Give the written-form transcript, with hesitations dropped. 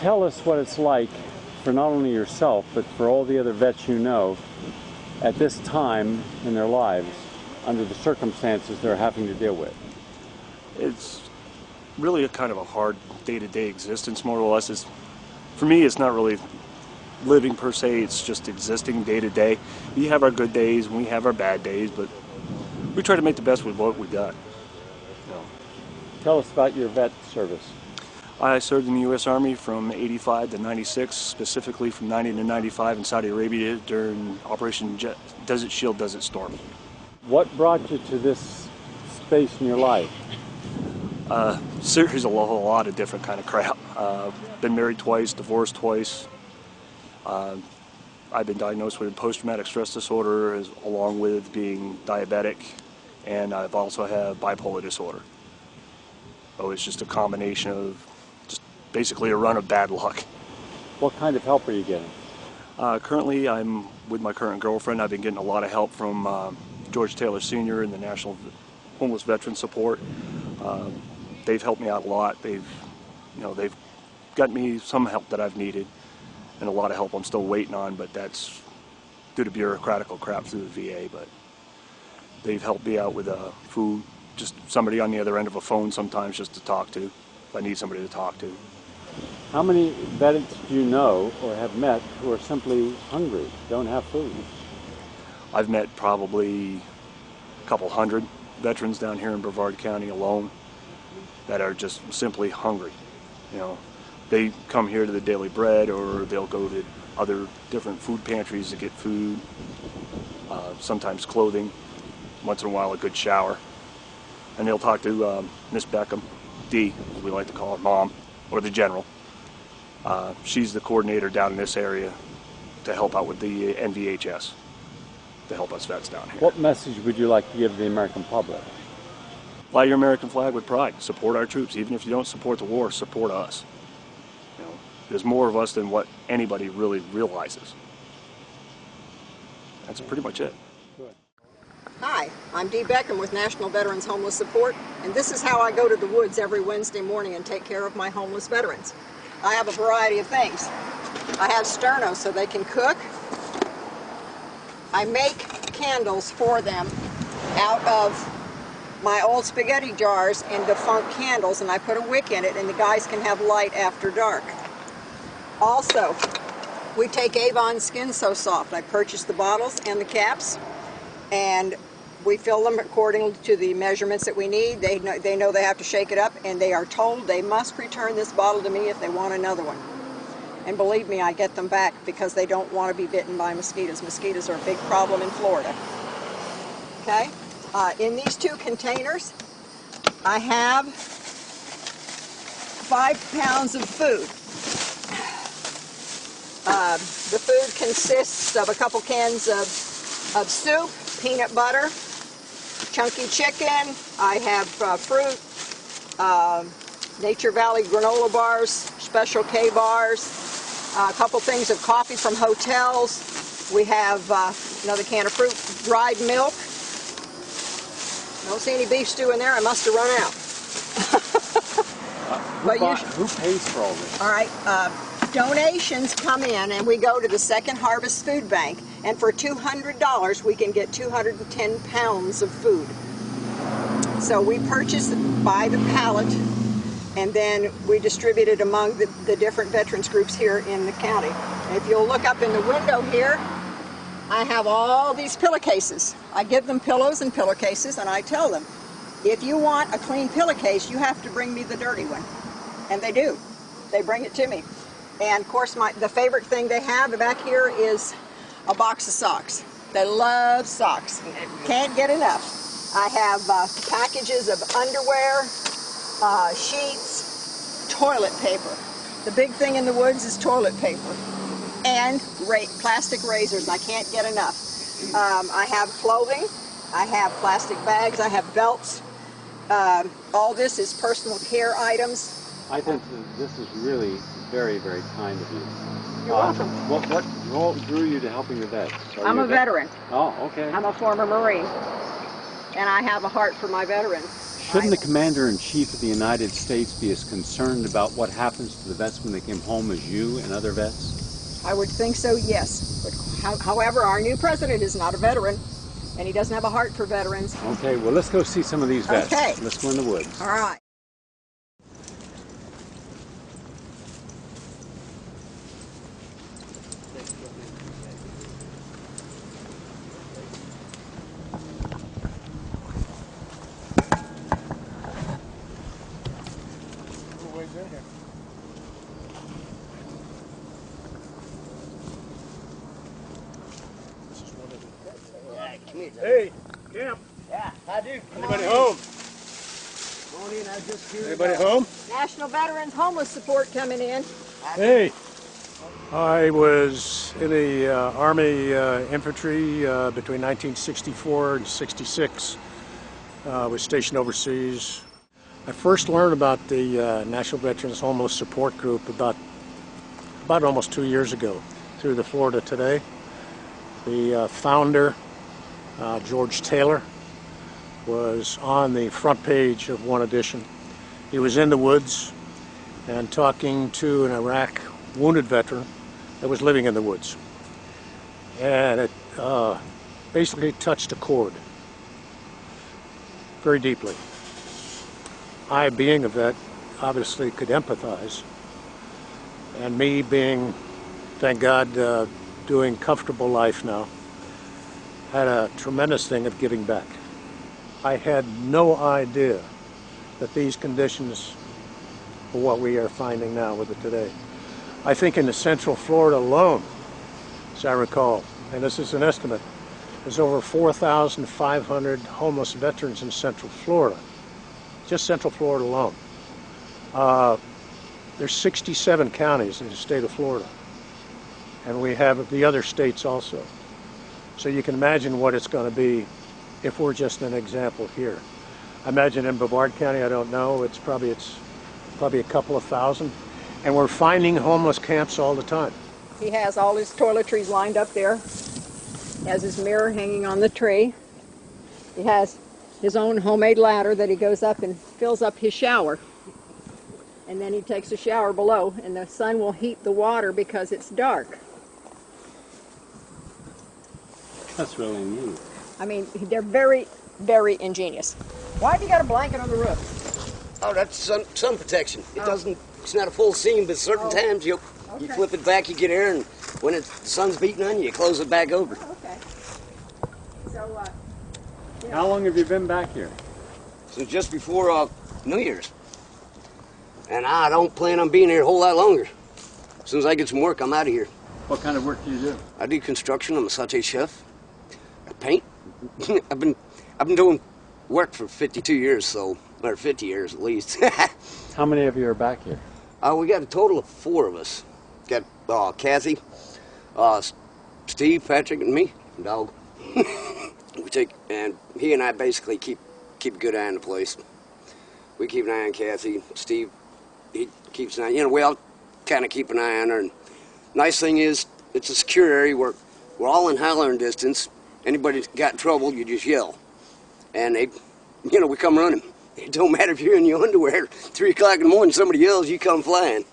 Tell us what it's like for not only yourself, but for all the other vets you know at this time in their lives, under the circumstances they're having to deal with. It's really a kind of a hard day-to-day existence, more or less. For me, it's not really living per se, it's just existing day-to-day. We have our good days and we have our bad days, but we try to make the best with what we got. Tell us about your vet service. I served in the U.S. Army from 85 to 96, specifically from 90 to 95 in Saudi Arabia during Operation Desert Shield, Desert Storm. What brought you to this space in your life? Series a lot of different kind of crap. Been married twice, divorced twice. I've been diagnosed with post-traumatic stress disorder along with being diabetic, and I've also had bipolar disorder. So it's just a combination of just basically a run of bad luck. What kind of help are you getting? Currently I'm with my current girlfriend. I've been getting a lot of help from George Taylor Sr. and the National Homeless Veteran Support. They've helped me out a lot. They've got me some help that I've needed, and a lot of help I'm still waiting on, but that's due to bureaucratical crap through the VA. But they've helped me out with food, just somebody on the other end of a phone sometimes just to talk to, if I need somebody to talk to. How many vets do you know or have met who are simply hungry, don't have food? I've met probably a couple hundred veterans down here in Brevard County alone that are just simply hungry. They come here to the Daily Bread, or they'll go to other different food pantries to get food, sometimes clothing, once in a while a good shower. And they'll talk to Miss Beckham, D, as we like to call her, Mom, or the General. She's the coordinator down in this area to help out with the NVHS, to help us vets down here. What message would you like to give the American public? Fly your American flag with pride. Support our troops. Even if you don't support the war, support us. There's more of us than what anybody really realizes. That's pretty much it. Good. Hi, I'm Dee Beckham with National Veterans Homeless Support, and this is how I go to the woods every Wednesday morning and take care of my homeless veterans. I have a variety of things. I have sterno so they can cook. I make candles for them out of my old spaghetti jars and defunct candles, and I put a wick in it and the guys can have light after dark. Also, we take Avon Skin So Soft. I purchased the bottles and the caps, and we fill them according to the measurements that we need. They know they have to shake it up, and they are told they must return this bottle to me if they want another one. And believe me, I get them back because they don't want to be bitten by mosquitoes. Mosquitoes are a big problem in Florida. Okay? In these two containers, I have 5 pounds of food. The food consists of a couple cans of soup, peanut butter, chunky chicken. I have fruit, Nature Valley granola bars, Special K bars, a couple things of coffee from hotels. We have another can of fruit, dried milk. Don't see any beef stew in there. I must have run out. Who pays for all this? All right. Donations come in, and we go to the Second Harvest Food Bank, and for $200 we can get 210 pounds of food. So we purchase by the pallet, and then we distribute it among the different veterans groups here in the county. And if you'll look up in the window here, I have all these pillowcases. I give them pillows and pillowcases, and I tell them, if you want a clean pillowcase, you have to bring me the dirty one. And they do. They bring it to me. And of course, the favorite thing they have back here is a box of socks. They love socks. Can't get enough. I have packages of underwear, sheets, toilet paper. The big thing in the woods is toilet paper. And plastic razors. I can't get enough. I have clothing. I have plastic bags. I have belts. All this is personal care items. I think this is really very, very kind of you. You're welcome. What drew you to helping the vets? I'm a veteran. Oh, okay. I'm a former Marine, and I have a heart for my veterans. Shouldn't the Commander-in-Chief of the United States be as concerned about what happens to the vets when they came home as you and other vets? I would think so, yes. But however, our new president is not a veteran, and he doesn't have a heart for veterans. Okay, well, let's go see some of these vets. Okay. Let's go in the woods. All right. Hey, Camp. Yeah, I do. Anybody home? Anybody home? National Veterans Homeless Support coming in. Hey. I was in the Army infantry between 1964 and 66. Was stationed overseas. I first learned about the National Veterans Homeless Support Group about almost 2 years ago through the Florida Today. The founder, George Taylor, was on the front page of one edition. He was in the woods and talking to an Iraq wounded veteran that was living in the woods. And it basically touched a chord very deeply. I, being a vet, obviously could empathize. And me being, thank God, doing comfortable life now, had a tremendous thing of giving back. I had no idea that these conditions were what we are finding now with it today. I think in the Central Florida alone, as I recall, and this is an estimate, there's over 4,500 homeless veterans in Central Florida, just Central Florida alone. There's 67 counties in the state of Florida, and we have the other states also. So you can imagine what it's going to be if we're just an example here. I imagine in Brevard County, I don't know, it's probably a couple of thousand, and we're finding homeless camps all the time. He has all his toiletries lined up there. He has his mirror hanging on the tree. He has his own homemade ladder that he goes up and fills up his shower. And then he takes a shower below, and the sun will heat the water because it's dark. That's really neat. I mean, they're very, very ingenious. Why have you got a blanket on the roof? Oh, that's sun protection. It doesn't. It's not a full seam, but certain times you flip it back, you get air, and when the sun's beating on you, you close it back over. Okay. So, How long have you been back here? Since just before New Year's, and I don't plan on being here a whole lot longer. As soon as I get some work, I'm out of here. What kind of work do you do? I do construction. I'm a saute chef. I paint. I've been doing work for 52 years, or 50 years at least. How many of you are back here? We got a total of 4 of us. Got Kathy, Steve, Patrick, and me, dog. And he and I basically keep a good eye on the place. We keep an eye on Kathy. Steve, he keeps an eye. We all kind of keep an eye on her. And nice thing is, it's a secure area where we're all in hollering distance. Anybody got in trouble, you just yell, and we come running. It don't matter if you're in your underwear. 3 o'clock in the morning, somebody yells, you come flying.